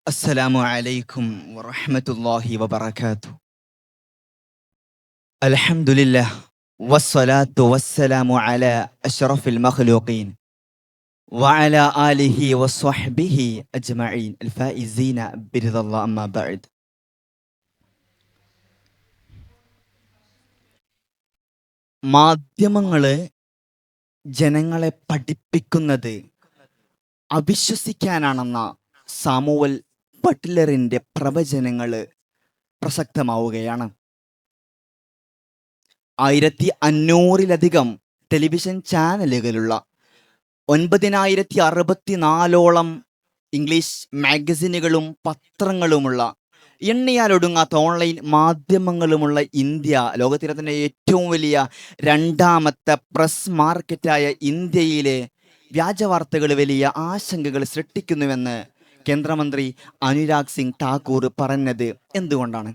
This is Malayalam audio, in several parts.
السلام عليكم ورحمة الله وبركاته. الحمد لله والصلاة والسلام على أشرف المخلوقين وعلى آله وصحبه أجمعين الفائزين برضا الله. أما بعد. മാധ്യമങ്ങള് ജനങ്ങളെ പഠിപ്പിക്കുന്നത് അവിശ്വസിക്കാനാണെന്ന സാമുവൽ ബട്ട്ലറിന്റെ പ്രവചനങ്ങള് പ്രസക്തമാവുകയാണ്. 1500-ലധികം ടെലിവിഷൻ ചാനലുകളുള്ള 9064ഓളം ഇംഗ്ലീഷ് മാഗസിനുകളും പത്രങ്ങളുമുള്ള എണ്ണിയാലൊടുങ്ങാത്ത ഓൺലൈൻ മാധ്യമങ്ങളുമുള്ള ഇന്ത്യ, ലോകത്തിലെ തന്നെ ഏറ്റവും വലിയ രണ്ടാമത്തെ പ്രസ് മാർക്കറ്റായ ഇന്ത്യയിലെ വ്യാജവാർത്തകൾ വലിയ ആശങ്കകൾ സൃഷ്ടിക്കുന്നുവെന്ന് കേന്ദ്രമന്ത്രി അനുരാഗ് സിംഗ് ഠാക്കൂർ പറഞ്ഞത് എന്തുകൊണ്ടാണ്?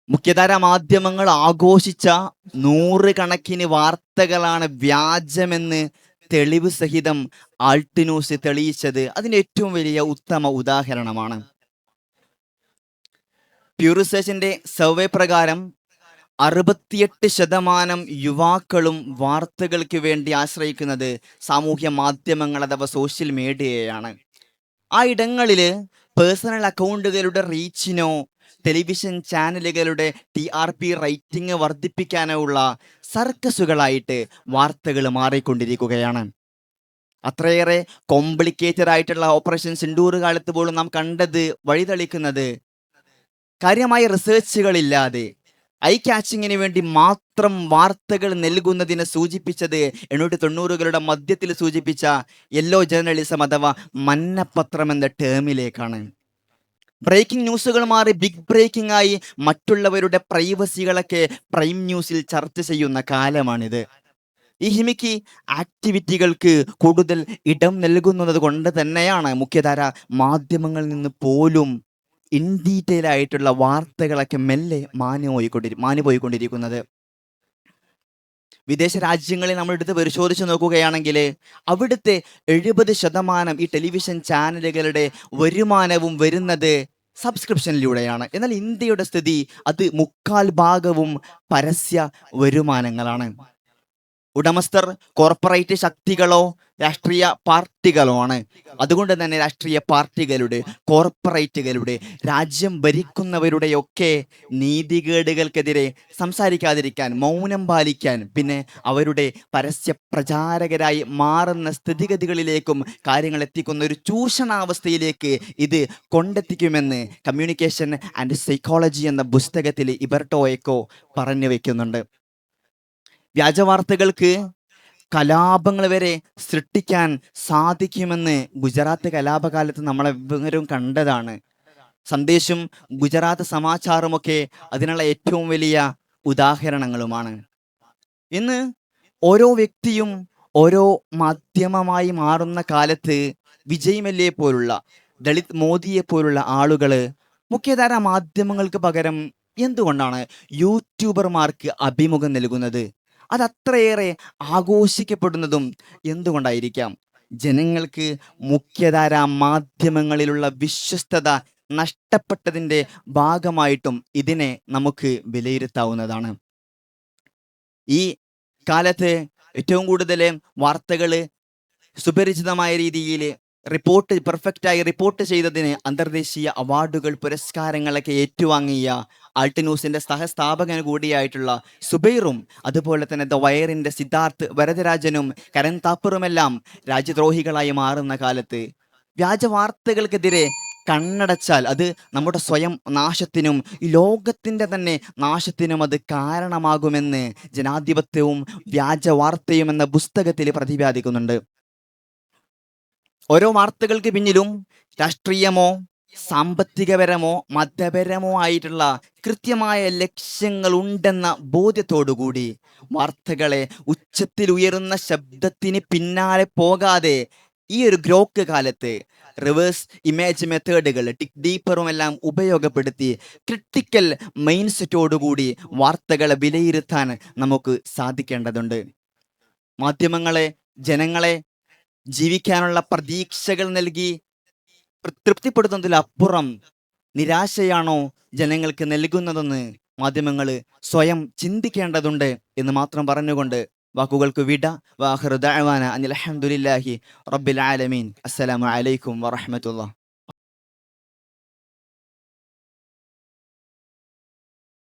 മുഖ്യധാരാ മാധ്യമങ്ങൾ ആഘോഷിച്ച നൂറുകണക്കിന് വാർത്തകളാണ് വ്യാജമെന്ന് തെളിവ് സഹിതം ആൾട്ട് ന്യൂസ് തെളിയിച്ചത് അതിന് ഏറ്റവും വലിയ ഉത്തമ ഉദാഹരണമാണ്. പ്യൂ റിസർച്ചിന്റെ സർവേ പ്രകാരം 68% യുവാക്കളും വാർത്തകൾക്ക് വേണ്ടി ആശ്രയിക്കുന്നത് സാമൂഹ്യ മാധ്യമങ്ങൾ അഥവാ സോഷ്യൽ മീഡിയയാണ്. ആ ഇടങ്ങളിൽ പേഴ്സണൽ അക്കൗണ്ടുകളുടെ റീച്ചിനോ ടെലിവിഷൻ ചാനലുകളുടെ TRP റേറ്റിംഗ് വർദ്ധിപ്പിക്കാനോ ഉള്ള സർക്കസുകളായിട്ട് വാർത്തകൾ മാറിക്കൊണ്ടിരിക്കുകയാണ്. അത്രയേറെ കോംപ്ലിക്കേറ്റഡ് ആയിട്ടുള്ള ഓപ്പറേഷൻ സിന്ദൂർ കാലത്ത് പോലും നാം കണ്ടത് വഴിതെളിക്കുന്നത് കാര്യമായ റിസർച്ചുകളില്ലാതെ ഐ ക്യാച്ചിങ്ങിന് വേണ്ടി മാത്രം വാർത്തകൾ നൽകുന്നതിനെ സൂചിപ്പിച്ചത് 1890കളുടെ മധ്യത്തിൽ സൂചിപ്പിച്ച യെല്ലോ ജേർണലിസം അഥവാ മന്നപത്രം എന്ന ടേമിലേക്കാണ്. ബ്രേക്കിംഗ് ന്യൂസുകൾ മാറി ബിഗ് ബ്രേക്കിംഗ് ആയി മറ്റുള്ളവരുടെ പ്രൈവസികളൊക്കെ പ്രൈം ന്യൂസിൽ ചർച്ച ചെയ്യുന്ന കാലമാണിത്. ഈ ഹിമിക്കി ആക്ടിവിറ്റികൾക്ക് കൂടുതൽ ഇടം നൽകുന്നത് കൊണ്ട് തന്നെയാണ് മുഖ്യധാര മാധ്യമങ്ങളിൽ നിന്ന് പോലും ഇൻ ഡീറ്റെയിൽ ആയിട്ടുള്ള വാർത്തകളൊക്കെ മെല്ലെ മാഞ്ഞുപോയിക്കൊണ്ടിരിക്കുന്നത്. വിദേശ രാജ്യങ്ങളിൽ നമ്മൾ എടുത്ത് പരിശോധിച്ച് നോക്കുകയാണെങ്കിൽ അവിടുത്തെ 70% ഈ ടെലിവിഷൻ ചാനലുകളുടെ വരുമാനവും വരുന്നത് സബ്സ്ക്രിപ്ഷനിലൂടെയാണ്. എന്നാൽ ഇന്ത്യയുടെ സ്ഥിതി അത് 3/4 പരസ്യ വരുമാനങ്ങളാണ്. ഉടമസ്ഥർ കോർപ്പറേറ്റ് ശക്തികളോ രാഷ്ട്രീയ പാർട്ടികളോ ആണ്. അതുകൊണ്ട് തന്നെ രാഷ്ട്രീയ പാർട്ടികളുടെ, കോർപ്പറേറ്റുകളുടെ, രാജ്യം ഭരിക്കുന്നവരുടെയൊക്കെ നീതികേടുകൾക്കെതിരെ സംസാരിക്കാതിരിക്കാൻ, മൗനം പാലിക്കാൻ, പിന്നെ അവരുടെ പരസ്യ പ്രചാരകരായി മാറുന്ന സ്ഥിതിഗതികളിലേക്കും കാര്യങ്ങൾ എത്തിക്കുന്ന ഒരു ചൂഷണാവസ്ഥയിലേക്ക് ഇത് കൊണ്ടെത്തിക്കുമെന്ന് കമ്മ്യൂണിക്കേഷൻ ആൻഡ് സൈക്കോളജി എന്ന പുസ്തകത്തിൽ ഇബർട്ടോ എക്കോ പറഞ്ഞു വെക്കുന്നുണ്ട്. വ്യാജവാർത്തകൾക്ക് കലാപങ്ങൾ വരെ സൃഷ്ടിക്കാൻ സാധിക്കുമെന്ന് ഗുജറാത്ത് കലാപകാലത്ത് നമ്മളെവരും കണ്ടതാണ്. സന്ദേശും ഗുജറാത്ത് സമാചാറുമൊക്കെ അതിനുള്ള ഏറ്റവും വലിയ ഉദാഹരണങ്ങളുമാണ്. ഇന്ന് ഓരോ വ്യക്തിയും ഓരോ മാധ്യമമായി മാറുന്ന കാലത്ത് വിജയ് മല്യയെ പോലുള്ള, ദളിത് മോദിയെ പോലുള്ള ആളുകൾ മുഖ്യധാര മാധ്യമങ്ങൾക്ക് പകരം എന്തുകൊണ്ടാണ് യൂട്യൂബർമാർക്ക് അഭിമുഖം നൽകുന്നത്? അത് അത്രയേറെ ആഘോഷിക്കപ്പെടുന്നതും എന്തുകൊണ്ടായിരിക്കാം? ജനങ്ങൾക്ക് മുഖ്യധാരാ മാധ്യമങ്ങളിലുള്ള വിശ്വസ്തത നഷ്ടപ്പെട്ടതിൻ്റെ ഭാഗമായിട്ടും ഇതിനെ നമുക്ക് വിലയിരുത്താവുന്നതാണ്. ഈ കാലത്ത് ഏറ്റവും കൂടുതൽ വാർത്തകൾ സുപരിചിതമായ രീതിയിൽ പെർഫെക്റ്റായി റിപ്പോർട്ട് ചെയ്തതിന് അന്തർദേശീയ അവാർഡുകൾ, പുരസ്കാരങ്ങളൊക്കെ ഏറ്റുവാങ്ങിയ ആൾട്ട് ന്യൂസിന്റെ സഹസ്ഥാപകൻ കൂടിയായിട്ടുള്ള സുബൈറും, അതുപോലെ തന്നെ ദ വയറിന്റെ സിദ്ധാർത്ഥ് വരദരാജനും കരൺ താപ്പറുമെല്ലാം രാജ്യദ്രോഹികളായി മാറുന്ന കാലത്ത് വ്യാജവാർത്തകൾക്കെതിരെ കണ്ണടച്ചാൽ അത് നമ്മുടെ സ്വയം നാശത്തിനും ഈ ലോകത്തിൻ്റെ തന്നെ നാശത്തിനും അത് കാരണമാകുമെന്ന് ജനാധിപത്യവും വ്യാജവാർത്തയും എന്ന പുസ്തകത്തിൽ പ്രതിപാദിക്കുന്നുണ്ട്. ഓരോ വാർത്തകൾക്ക് പിന്നിലും രാഷ്ട്രീയമോ സാമ്പത്തികപരമോ മതപരമോ ആയിട്ടുള്ള കൃത്യമായ ലക്ഷ്യങ്ങൾ ഉണ്ടെന്ന ബോധ്യത്തോടുകൂടി വാർത്തകളെ ഉച്ചത്തിൽ ഉയരുന്ന ശബ്ദത്തിന് പിന്നാലെ പോകാതെ ഈ ഒരു ഗ്രോക്ക് കാലത്ത് റിവേഴ്സ് ഇമേജ് മെത്തേഡുകൾ, ടിക് ഡീപ്പറും എല്ലാം ഉപയോഗപ്പെടുത്തി ക്രിട്ടിക്കൽ മൈൻഡ് സെറ്റോടുകൂടി വാർത്തകളെ വിലയിരുത്താൻ നമുക്ക് സാധിക്കേണ്ടതുണ്ട്. മാധ്യമങ്ങളെ, ജനങ്ങളെ ജീവിക്കാനുള്ള പ്രതീക്ഷകൾ നൽകി തൃപ്തിപ്പെടുത്തുന്നതിലപ്പുറം നിരാശയാണോ ജനങ്ങൾക്ക് നൽകുന്നതെന്ന് മാധ്യമങ്ങൾ സ്വയം ചിന്തിക്കേണ്ടതുണ്ട് എന്ന് മാത്രം പറഞ്ഞുകൊണ്ട് വാക്കുകൾക്ക് വിട. വാഹിറു ദഅ്വാന അനിൽ ഹംദുലില്ലാഹി റബ്ബിൽ ആലമീൻ. അസ്സലാമു അലൈക്കും വറഹ്മത്തുള്ളാഹി.